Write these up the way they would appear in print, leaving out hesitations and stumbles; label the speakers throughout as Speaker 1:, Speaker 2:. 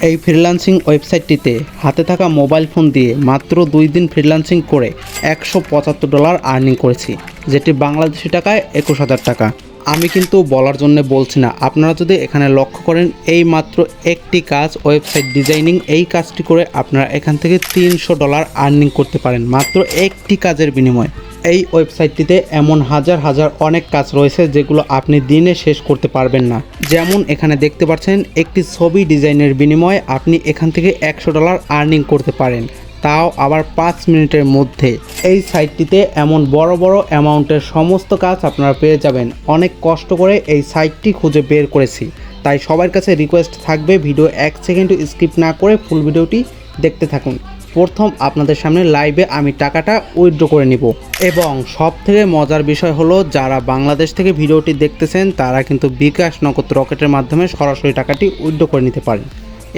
Speaker 1: এই ফ্রিল্যান্সিং ওয়েবসাইটটিতে হাতে থাকা মোবাইল ফোন দিয়ে মাত্র 2 দিন ফ্রিল্যান্সিং করে $175 আর্নিং করেছি, যেটি বাংলাদেশি টাকায় 21,000 টাকা। আমি কিন্তু বলার জন্য বলছি না, আপনারা যদি এখানে লক্ষ্য করেন এই মাত্র একটি কাজ ওয়েবসাইট ডিজাইনিং, এই কাজটি করে আপনারা এখান থেকে $300 আর্নিং করতে পারেন মাত্র একটি কাজের বিনিময়ে। এই ওয়েবসাইটটিতে এমন হাজার হাজার অনেক কাজ রয়েছে যেগুলো আপনি দিনে শেষ করতে পারবেন না। যেমন এখানে দেখতে পাচ্ছেন একটি ছবি ডিজাইনের বিনিময়ে আপনি এখান থেকে $100 আর্নিং করতে পারেন, তাও আবার 5 মিনিটের মধ্যে। এই সাইটটিতে এমন বড় বড় অ্যামাউন্টের সমস্ত কাজ আপনারা পেয়ে যাবেন। অনেক কষ্ট করে এই সাইটটি খুঁজে বের করেছি, তাই সবার কাছে রিকোয়েস্ট থাকবে ভিডিও 1 সেকেন্ড স্কিপ না করে ফুল ভিডিওটি দেখতে থাকুন। প্রথম আপনাদের সামনে লাইভে আমি টাকাটা উইথড্র করে নিব, এবং সবথেকে মজার বিষয় হলো যারা বাংলাদেশ থেকে ভিডিওটি দেখতেছেন তারা কিন্তু বিকাশ নগদ রকেটের মাধ্যমে সরাসরি টাকাটি উইথড্র করে নিতে পারেন,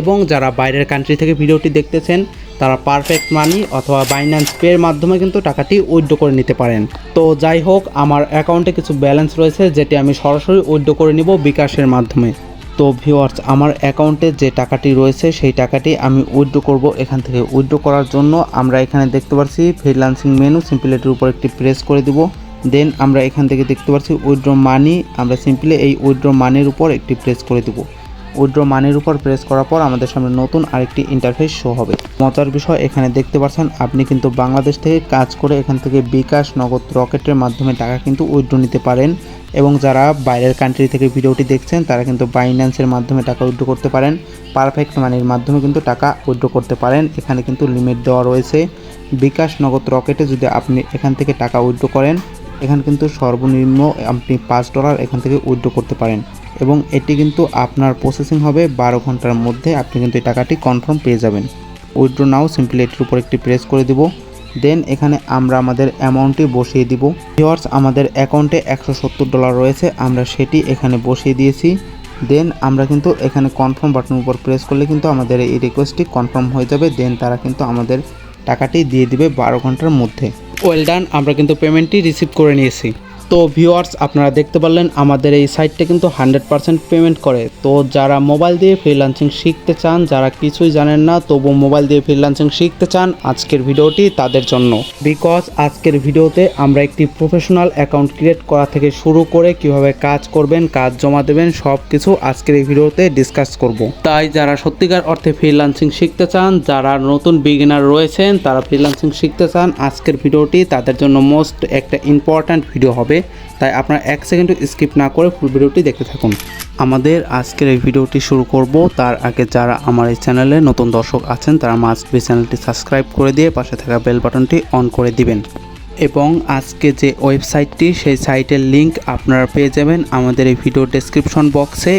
Speaker 1: এবং যারা বাইরের কান্ট্রি থেকে ভিডিওটি দেখতেছেন তারা পারফেক্ট মানি অথবা বাইন্যান্স পের মাধ্যমে কিন্তু টাকাটি উইথড্র করে নিতে পারেন। তো যাই হোক, আমার অ্যাকাউন্টে কিছু ব্যালেন্স রয়েছে যেটি আমি সরাসরি উইথড্র করে নিব বিকাশের মাধ্যমে। তো ভিউয়ার্স, আমার অ্যাকাউন্টে যে টাকাটি রয়েছে সেই টাকাটি আমি উইথড্র করব। এখান থেকে উইথড্র করার জন্য আমরা এখানে দেখতে পাচ্ছি ফ্রিল্যান্সিং মেনু, সিম্পলি এটির উপর একটি প্রেস করে দিব। দেন আমরা এখান থেকে দেখতে পাচ্ছি উইথড্র মানি, আমরা সিম্পলি এই উইথড্র মানির উপর একটি প্রেস করে দিব। উইথড্র মানির উপর প্রেস করার পর আমাদের সামনে নতুন আরেকটি ইন্টারফেস শো হবে। মজার বিষয়, এখানে দেখতে পাচ্ছেন আপনি কিন্তু বাংলাদেশ থেকে কাজ করে এখান থেকে বিকাশ নগদ রকেটের মাধ্যমে টাকা কিন্তু উইথড্র নিতে পারেন, এবং যারা বাইরের কান্ট্রি থেকে ভিডিওটি দেখছেন তারা কিন্তু বাইন্যান্সের মাধ্যমে টাকা উইথড্র করতে পারেন, পারফেক্ট মানির মাধ্যমে কিন্তু টাকা উইথড্র করতে পারেন। এখানে কিন্তু লিমিট দেওয়া রয়েছে। বিকাশ নগদ রকেটে যদি আপনি এখান থেকে টাকা উইথড্র করেন, এখানে কিন্তু সর্বনিম্ন আপনি $5 এখান থেকে উইথড্র করতে পারেন, এবং এটি কিন্তু আপনার প্রসেসিং হবে 12 ঘন্টার মধ্যে। আপনি কিন্তু এই টাকাটি কনফার্ম পেয়ে যাবেন। উইথড্র নাও, সিম্পলি এটির উপর একটি প্রেস করে দিব। দেন এখানে আমরা আমাদের অ্যামাউন্টটি বসিয়ে দিব। ভিউয়ার্স, আমাদের অ্যাকাউন্টে $170 রয়েছে, আমরা সেটি এখানে বসিয়ে দিয়েছি। দেন আমরা কিন্তু এখানে কনফার্ম বাটনের উপর প্রেস করলে কিন্তু আমাদের এই রিকোয়েস্টটি কনফার্ম হয়ে যাবে। দেন তারা কিন্তু আমাদের টাকাটি দিয়ে দিবে 12 ঘন্টার মধ্যে। ওয়েল ডান, আমরা কিন্তু পেমেন্টটি রিসিভ করে নিয়েছি। তো ভিউয়ার্স, আপনারা দেখতে পারলেন আমাদের এই সাইটটা কিন্তু 100% পেমেন্ট করে। তো যারা মোবাইল দিয়ে ফ্রিল্যান্সিং শিখতে চান, যারা কিছুই জানেন না তবু মোবাইল দিয়ে ফ্রিল্যান্সিং শিখতে চান, আজকের ভিডিওটি তাদের জন্য। বিকজ আজকের ভিডিওতে আমরা একটি প্রফেশনাল অ্যাকাউন্ট ক্রিয়েট করা থেকে শুরু করে কিভাবে কাজ করবেন, কাজ জমা দেবেন, সব কিছু আজকের এই ভিডিওতে ডিসকাস করব। তাই যারা সত্যিকার অর্থে ফ্রিল্যান্সিং শিখতে চান, যারা নতুন বিগিনার রয়েছেন, তারা ফ্রিল্যান্সিং শিখতে চান, আজকের ভিডিওটি তাদের জন্য মোস্ট একটা ইম্পর্ট্যান্ট ভিডিও হবে। তাই আপনারা 1 সেকেন্ড স্কিপ না করে ফুল ভিডিওটি দেখতে থাকুন। আমাদের আজকের এই ভিডিওটি শুরু করব তার আগে যারা আমার এই চ্যানেলে নতুন দর্শক আছেন তারা মাস্ট বি চ্যানেলটি সাবস্ক্রাইব করে দিয়ে পাশে থাকা বেল বাটনটি অন করে দিবেন, এবং আজকে যে ওয়েবসাইটটি সেই সাইটের লিংক আপনারা পেয়ে যাবেন আমাদের এই ভিডিও ডেসক্রিপশন বক্সে,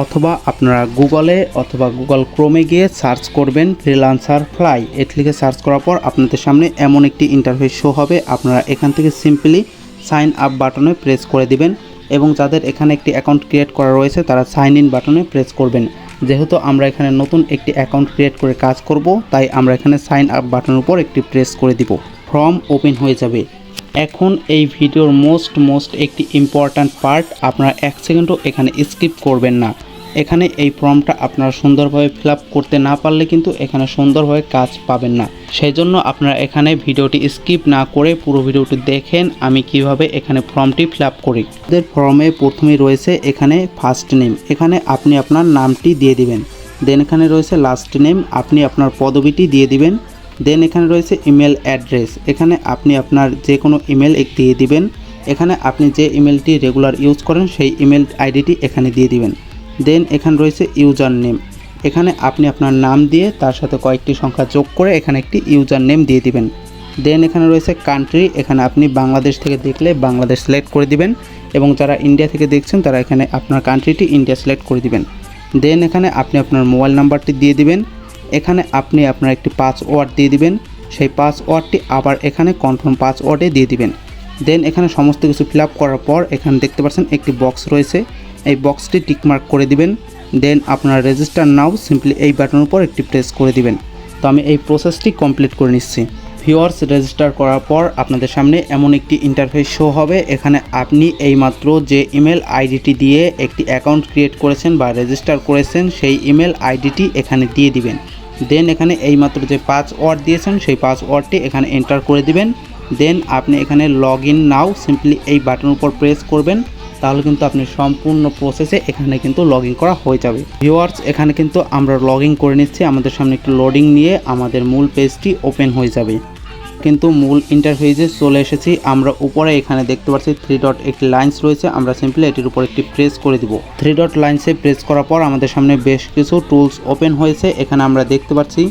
Speaker 1: অথবা আপনারা গুগলে অথবা গুগল ক্রোমে গিয়ে সার্চ করবেন ফ্রিল্যান্সার ফ্লাই। এটি লিখে সার্চ করার পর আপনাদের সামনে এমন একটি ইন্টারফেস শো হবে। আপনারা এখান থেকে সিম্পলি সাইন আপ বাটনে প্রেস করে দিবেন, এবং যাদের এখানে একটি অ্যাকাউন্ট ক্রিয়েট করা রয়েছে তারা সাইন ইন বাটনে প্রেস করবেন। যেহেতু আমরা এখানে নতুন একটি অ্যাকাউন্ট ক্রিয়েট করে কাজ করব, তাই আমরা এখানে সাইন আপ বাটনের উপর একটি প্রেস করে দিব। ফর্ম ওপেন হয়ে যাবে। এখন এই ভিডিওর মোস্ট একটি ইম্পর্ট্যান্ট পার্ট, আপনারা 1 সেকেন্ডও এখানে স্কিপ করবেন না। এখানে এই ফর্মটা আপনারা সুন্দরভাবে ফিল আপ করতে না পারলে কিন্তু এখানে সুন্দরভাবে কাজ পাবেন না। সেই জন্য আপনারা এখানে ভিডিওটি স্কিপ না করে পুরো ভিডিওটি দেখেন আমি কিভাবে এখানে ফর্মটি ফিল আপ করি। আমাদের ফর্মে প্রথমেই রয়েছে এখানে ফার্স্ট নেম, এখানে আপনি আপনার নামটি দিয়ে দিবেন। দেন এখানে রয়েছে লাস্ট নেম, আপনি আপনার পদবিটি দিয়ে দিবেন। দেন এখানে রয়েছে ইমেল অ্যাড্রেস, এখানে আপনি আপনার যে কোনো ইমেল দিয়ে দিবেন। এখানে আপনি যে ইমেলটি রেগুলার ইউজ করেন সেই ইমেল আইডিটি এখানে দিয়ে দিবেন। দেন এখানে রয়েছে ইউজার নেম, এখানে আপনি আপনার নাম দিয়ে তার সাথে কয়েকটি সংখ্যা যোগ করে এখানে একটি ইউজার নেম দিয়ে দিবেন। দেন এখানে রয়েছে কান্ট্রি, এখানে আপনি বাংলাদেশ থেকে দেখলে বাংলাদেশ সিলেক্ট করে দিবেন, এবং যারা ইন্ডিয়া থেকে দেখছেন তারা এখানে আপনার কান্ট্রিটি ইন্ডিয়া সিলেক্ট করে দিবেন। দেন এখানে আপনি আপনার মোবাইল নাম্বারটি দিয়ে দিবেন। এখানে আপনি আপনার একটি পাসওয়ার্ড দিয়ে দিবেন, সেই পাসওয়ার্ডটি আবার এখানে কনফার্ম পাসওয়ার্ডে দিয়ে দিবেন। দেন এখানে সমস্ত কিছু ফিল আপ করার পর এখানে দেখতে পাচ্ছেন একটি বক্স রয়েছে, এই বক্সটি টিকমার্ক করে দিবেন। দেন আপনার রেজিস্টার নাও, সিম্পলি এই বাটনের উপর একটি প্রেস করে দিবেন। তো আমি এই প্রসেসটি কমপ্লিট করে নিচ্ছি। ভিউয়ার্স, রেজিস্টার করার পর আপনাদের সামনে এমন একটি ইন্টারফেস শো হবে। এখানে আপনি এইমাত্র যে ইমেল আইডিটি দিয়ে একটি অ্যাকাউন্ট ক্রিয়েট করেছেন বা রেজিস্টার করেছেন সেই ইমেল আইডিটি এখানে দিয়ে দিবেন। দেন এখানে এইমাত্র যে পাসওয়ার্ড দিয়েছেন সেই পাসওয়ার্ডটি এখানে এন্টার করে দিবেন। দেন আপনি এখানে লগ ইন নাও সিম্পলি এই বাটনের উপর প্রেস করবেন, তাহলে কিন্তু আপনি সম্পূর্ণ প্রসেসে এখানে কিন্তু লগ ইন করা হয়ে যাবে। ভিউয়ার্স, এখানে কিন্তু আমরা লগ ইন করে নিচ্ছি। আমাদের সামনে একটু লোডিং নিয়ে আমাদের মূল পেজটি ওপেন হয়ে যাবে। কিন্তু মূল ইন্টারফেসে চলে এসেছি। আমরা উপরে এখানে দেখতে পাচ্ছি 3 ডট একটি লাইন্স রয়েছে। আমরা সিম্পলি এটির উপর একটি প্রেস করে দিব। 3 ডট লাইন্সে প্রেস করার পর আমাদের সামনে বেশ কিছু টুলস ওপেন হয়েছে, এখানে আমরা দেখতে পাচ্ছি।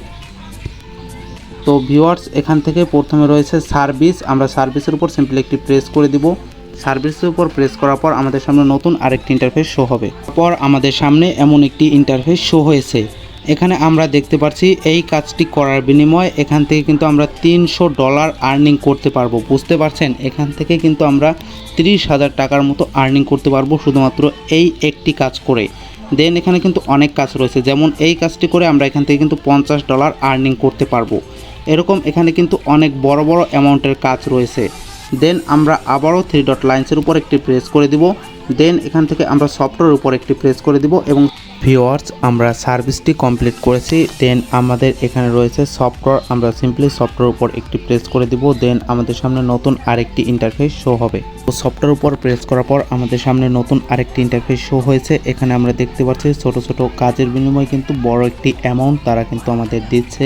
Speaker 1: তো ভিউয়ার্স, এখান থেকে প্রথমে রয়েছে সার্ভিস। আমরা সার্ভিসের উপর সিম্পলি একটি প্রেস করে দিব। সার্ভিসের উপর প্রেস করার পর আমাদের সামনে নতুন আরেকটি ইন্টারফেস শো হবে। তারপর আমাদের সামনে এমন একটি ইন্টারফেস শো হয়েছে। এখানে আমরা দেখতে পাচ্ছি এই কাজটি করার বিনিময়ে এখান থেকে কিন্তু আমরা $300 আর্নিং করতে পারবো। বুঝতে পারছেন, এখান থেকে কিন্তু আমরা 30,000 টাকার মতো আর্নিং করতে পারবো শুধুমাত্র এই একটি কাজ করে। দেন এখানে কিন্তু অনেক কাজ রয়েছে, যেমন এই কাজটি করে আমরা এখান থেকে কিন্তু $50 আর্নিং করতে পারবো। এরকম এখানে কিন্তু অনেক বড় বড় অ্যামাউন্টের কাজ রয়েছে। দেন আমরা আবারও 3 ডট লাইন্সের উপর একটি প্রেস করে দিব। দেন এখান থেকে আমরা সফটওয়্যার উপর একটি প্রেস করে দিব এবং ভিউয়ার্স, আমরা সার্ভিসটি কমপ্লিট করেছি। দেন আমাদের এখানে রয়েছে সফটওয়্যার। আমরা সিম্পলি সফটওয়্যার উপর একটি প্রেস করে দিব। দেন আমাদের সামনে নতুন আরেকটি ইন্টারফেস শো হবে। তো সফটওয়্যার উপর প্রেস করার পর আমাদের সামনে নতুন আরেকটি ইন্টারফেস শো হয়েছে। এখানে আমরা দেখতে পাচ্ছি ছোট ছোট কাজের বিনিময়ে কিন্তু বড় একটি অ্যামাউন্ট তারা কিন্তু আমাদের দিচ্ছে।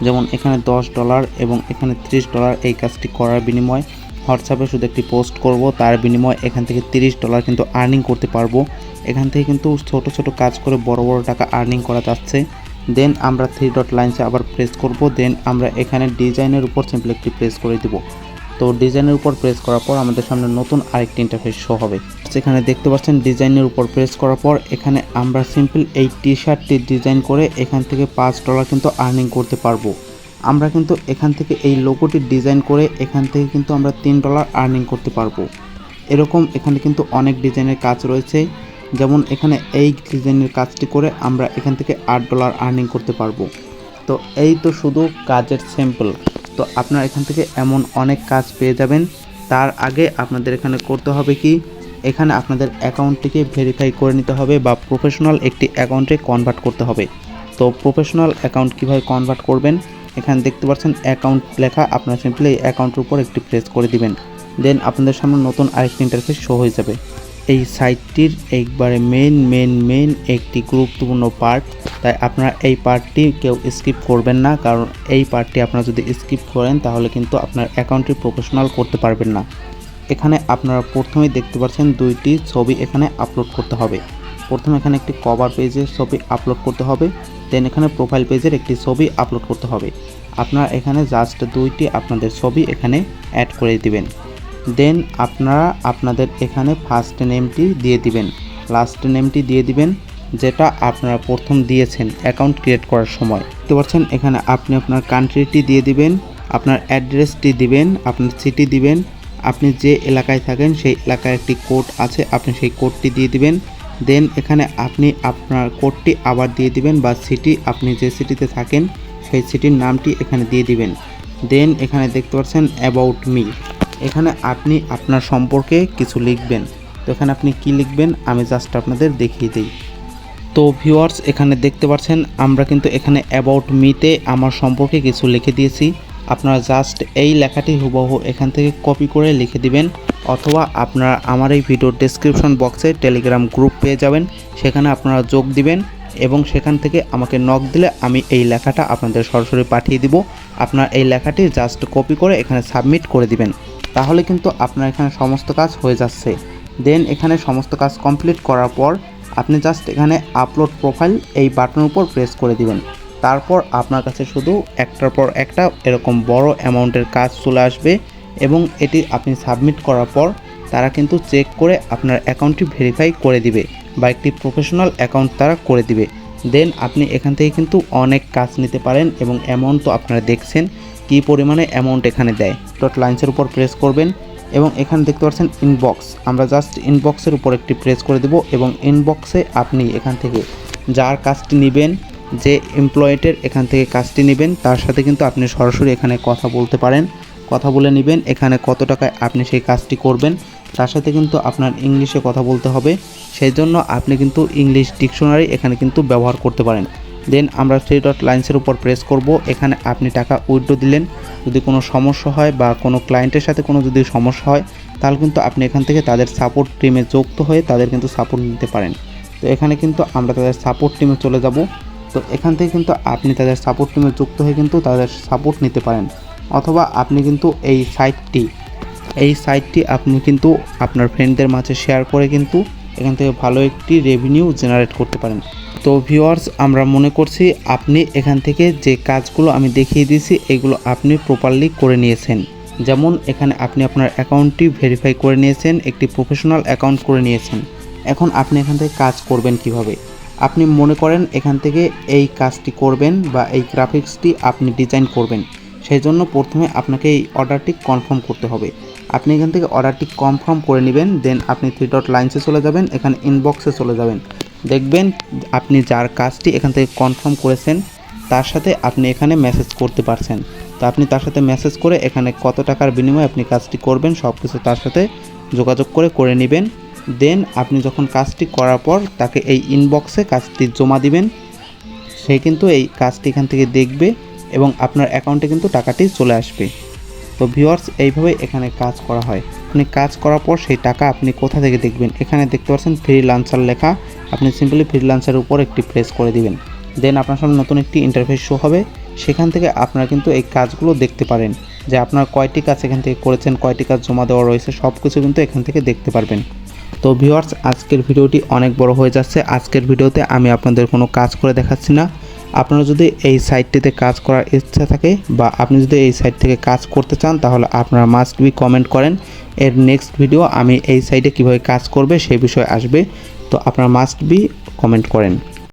Speaker 1: যেমন এখানে $10 এবং এখানে $30 এই কাজটি করার বিনিময়ে হোয়াটসঅ্যাপে শুধু একটি পোস্ট করব, তার বিনিময়ে এখান থেকে $30 কিন্তু আর্নিং করতে পারবো। এখান থেকে কিন্তু ছোট ছোট কাজ করে বড় বড় টাকা আর্নিং করা যাচ্ছে। দেন আমরা 3 ডট লাইন্সে আবার প্রেস করব। দেন আমরা এখানে ডিজাইনের উপর সিম্পলি একটি প্রেস করে দিব। তো ডিজাইনের উপর প্রেস করার পর আমাদের সামনে নতুন আরেকটি ইন্টারফেস শো হবে। সেখানে দেখতে পাচ্ছেন ডিজাইনের উপর প্রেস করার পর এখানে আমরা সিম্পল এই টি শার্টটি ডিজাইন করে এখান থেকে $5 কিন্তু আর্নিং করতে পারবো। আমরা কিন্তু এখান থেকে এই লোগোটি ডিজাইন করে এখান থেকে কিন্তু আমরা $3 আর্নিং করতে পারবো। এরকম এখানে কিন্তু অনেক ডিজাইনের কাজ রয়েছে। যেমন এখানে এই ডিজাইনের কাজটি করে আমরা এখান থেকে $8 আর্নিং করতে পারবো। তো এই তো শুধু কাজের স্যাম্পল। তো আপনারা এখান থেকে এমন অনেক কাজ পেয়ে যাবেন। তার আগে আপনাদের এখানে করতে হবে কি, এখানে আপনাদের অ্যাকাউন্টটিকে ভেরিফাই করে নিতে হবে বা প্রফেশনাল একটি অ্যাকাউন্টে কনভার্ট করতে হবে। তো প্রফেশনাল অ্যাকাউন্ট কীভাবে কনভার্ট করবেন, এখানে দেখতে পাচ্ছেন অ্যাকাউন্ট লেখা। আপনারা সিম্পলি এই অ্যাকাউন্টের উপর একটি প্রেস করে দিবেন। দেন আপনাদের সামনে নতুন আরেকটি ইন্টারফেস শো হয়ে যাবে। এই সাইটটির একবারে মেন একটি গুরুত্বপূর্ণ পার্ট, তাই আপনারা এই পার্টটি কেউ স্কিপ করবেন না, কারণ এই পার্টটি আপনারা যদি স্কিপ করেন তাহলে কিন্তু আপনার অ্যাকাউন্টটি প্রফেশনাল করতে পারবেন না। এখানে আপনারা প্রথমেই দেখতে পাচ্ছেন দুইটি ছবি এখানে আপলোড করতে হবে। প্রথমে এখানে একটি কভার পেজের ছবি আপলোড করতে হবে। দেন এখানে প্রোফাইল পেজের একটি ছবি আপলোড করতে হবে। আপনারা এখানে জাস্ট দুইটি আপনাদের ছবি এখানে অ্যাড করে দিবেন। দেন আপনারা আপনাদের এখানে ফার্স্ট নেমটি দিয়ে দিবেন, লাস্ট নেমটি দিয়ে দিবেন, যেটা আপনারা প্রথম দিয়েছেন অ্যাকাউন্ট ক্রিয়েট করার সময়। দেখতে পাচ্ছেন এখানে আপনি আপনার কান্ট্রিটি দিয়ে দিবেন, আপনার অ্যাড্রেসটি দিবেন, আপনার সিটি দিবেন, আপনি যে এলাকায় থাকেন সেই এলাকায় একটি কোড আছে, আপনি সেই কোডটি দিয়ে দিবেন। দেন এখানে আপনি আপনার কোডটি আবার দিয়ে দিবেন বা সিটি, আপনি যে সিটিতে থাকেন সেই সিটির নামটি এখানে দিয়ে দিবেন। দেন এখানে দেখতে পাচ্ছেন অ্যাবাউট মি, এখানে আপনি আপনার সম্পর্কে কিছু লিখবেন। তো এখানে আপনি কি লিখবেন আমি জাস্ট আপনাদের দেখিয়ে দিই। তো ভিউয়ার্স, এখানে দেখতে পাচ্ছেন আমরা কিন্তু এখানে অ্যাবাউট মিতে আমার সম্পর্কে কিছু লিখে দিয়েছি। আপনারা জাস্ট এই লেখাটি হুবহু এখান থেকে কপি করে লিখে দিবেন, অথবা আপনারা আমার এই ভিডিওর ডেসক্রিপশন বক্সে টেলিগ্রাম গ্রুপ পেয়ে যাবেন, সেখানে আপনারা যোগ দিবেন এবং সেখান থেকে আমাকে নক দিলে আমি এই লেখাটা আপনাদের সরাসরি পাঠিয়ে দিব। আপনার এই লেখাটি জাস্ট কপি করে এখানে সাবমিট করে দিবেন, তাহলে কিন্তু আপনার এখানে সমস্ত কাজ হয়ে যাচ্ছে। দেন এখানে সমস্ত কাজ কমপ্লিট করার পর আপনি জাস্ট এখানে আপলোড প্রোফাইল এই বাটনের উপর প্রেস করে দিবেন। তারপর আপনার কাছে শুধু একটার পর একটা এরকম বড় অ্যামাউন্টের কাজ চলে আসবে এবং এটি আপনি সাবমিট করার পর তারা কিন্তু চেক করে আপনার অ্যাকাউন্টটি ভেরিফাই করে দিবে বা একটি প্রফেশনাল অ্যাকাউন্ট তারা করে দিবে। দেন আপনি এখান থেকে কিন্তু অনেক কাজ নিতে পারেন এবং অ্যামাউন্ট তো আপনারা দেখছেন কী পরিমাণে অ্যামাউন্ট এখানে দেয়। ডট লাইন্সের উপর প্রেস করবেন এবং এখানে দেখতে পাচ্ছেন ইনবক্স, আমরা জাস্ট ইনবক্সের উপর একটি প্রেস করে দেব এবং ইনবক্সে আপনি এখান থেকে যার কাজটি নেবেন যে এমপ্লয়েটের এখান থেকে কাজটি নেবেন তার সাথে কিন্তু আপনি সরাসরি এখানে কথা বলতে পারেন, কথা বলে নেবেন এখানে কত টাকায় আপনি সেই কাজটি করবেন। তার সাথে কিন্তু আপনার ইংলিশে কথা বলতে হবে, সেই জন্য আপনি কিন্তু ইংলিশ ডিকশনারি এখানে কিন্তু ব্যবহার করতে পারেন। দেন আমরা 3 ডট লাইন্সের উপর প্রেস করব। এখানে আপনি টাকা উইথড্র দিলেন, যদি কোনো সমস্যা হয় বা কোনো ক্লায়েন্টের সাথে কোনো যদি সমস্যা হয় তাহলে কিন্তু আপনি এখান থেকে তাদের সাপোর্ট টিমে যুক্ত হয়ে তাদের কিন্তু সাপোর্ট নিতে পারেন। তো এখানে কিন্তু আমরা তাদের সাপোর্ট টিমে চলে যাব। তো এখান থেকে কিন্তু আপনি তাদের সাপোর্ট টিমে যুক্ত হয়ে কিন্তু তাদের সাপোর্ট নিতে পারেন, অথবা আপনি কিন্তু এই সাইটটি আপনি কিন্তু আপনার ফ্রেন্ডদের মাঝে শেয়ার করে কিন্তু এখান থেকে ভালো একটি রেভিনিউ জেনারেট করতে পারেন। তো ভিউয়ার্স, আমরা মনে করছি আপনি এখান থেকে যে কাজগুলো আমি দেখিয়ে দিয়েছি এগুলো আপনি প্রপারলি করে নিয়েছেন। যেমন এখানে আপনি আপনার অ্যাকাউন্টটি ভেরিফাই করে নিয়েছেন, একটি প্রফেশনাল অ্যাকাউন্ট করে নিয়েছেন। এখন আপনি এখান থেকে কাজ করবেন কিভাবে? আপনি মনে করেন এখান থেকে এই কাজটি করবেন বা এই গ্রাফিক্সটি আপনি ডিজাইন করবেন, সেই জন্য প্রথমে আপনাকে এই অর্ডারটি কনফার্ম করতে হবে। আপনি এখান থেকে অর্ডারটি কনফার্ম করে নেবেন, দেন আপনি 3 ডট লাইন্সে চলে যাবেন, এখানে ইনবক্সে চলে যাবেন। দেখবেন আপনি যার কাজটি এখান থেকে কনফার্ম করেছেন তার সাথে আপনি এখানে মেসেজ করতে পারছেন। তো আপনি তার সাথে মেসেজ করে এখানে কত টাকার বিনিময়ে আপনি কাজটি করবেন সব কিছু তার সাথে যোগাযোগ করে নেবেন। দেন আপনি যখন কাজটি করার পর তাকে এই ইনবক্সে কাজটি জমা দিবেন, সে কিন্তু এই কাজটি এখান থেকে দেখবে এবং আপনার অ্যাকাউন্টে কিন্তু টাকাটি চলে আসবে। তো ভিউয়ার্স, এইভাবে এখানে কাজ করা হয়। আপনি কাজ করার পর সেই টাকা আপনি কোথা থেকে দেখবেন? এখানে দেখতে পাচ্ছেন ফ্রিল্যান্সার লেখা, আপনি সিম্পলি ফ্রিল্যান্সারের উপর একটি প্রেস করে দিবেন। দেন আপনার সামনে নতুন একটি ইন্টারফেস শো হবে, সেখান থেকে আপনারা কিন্তু এই কাজগুলো দেখতে পারেন যে আপনার কয়টি কাজ এখান থেকে করেছেন, কয়টি কাজ জমা দেওয়া রয়েছে, সব কিছু কিন্তু এখান থেকে দেখতে পারবেন। তো ভিউয়ার্স, আজকের ভিডিওটি অনেক বড় হয়ে যাচ্ছে। আজকের ভিডিওতে আমি আপনাদের কোনো কাজ করে দেখাচ্ছি না। আপনারা যদি এই সাইটটিতে কাজ করার ইচ্ছা থাকে বা আপনি যদি এই সাইট থেকে কাজ করতে চান তাহলে আপনারা মাস্ট বি কমেন্ট করেন। এর নেক্সট ভিডিও আমি এই সাইটে কিভাবে কাজ করবে সেই বিষয়ে আসবে, তো আপনারা মাস্ট বি কমেন্ট করেন।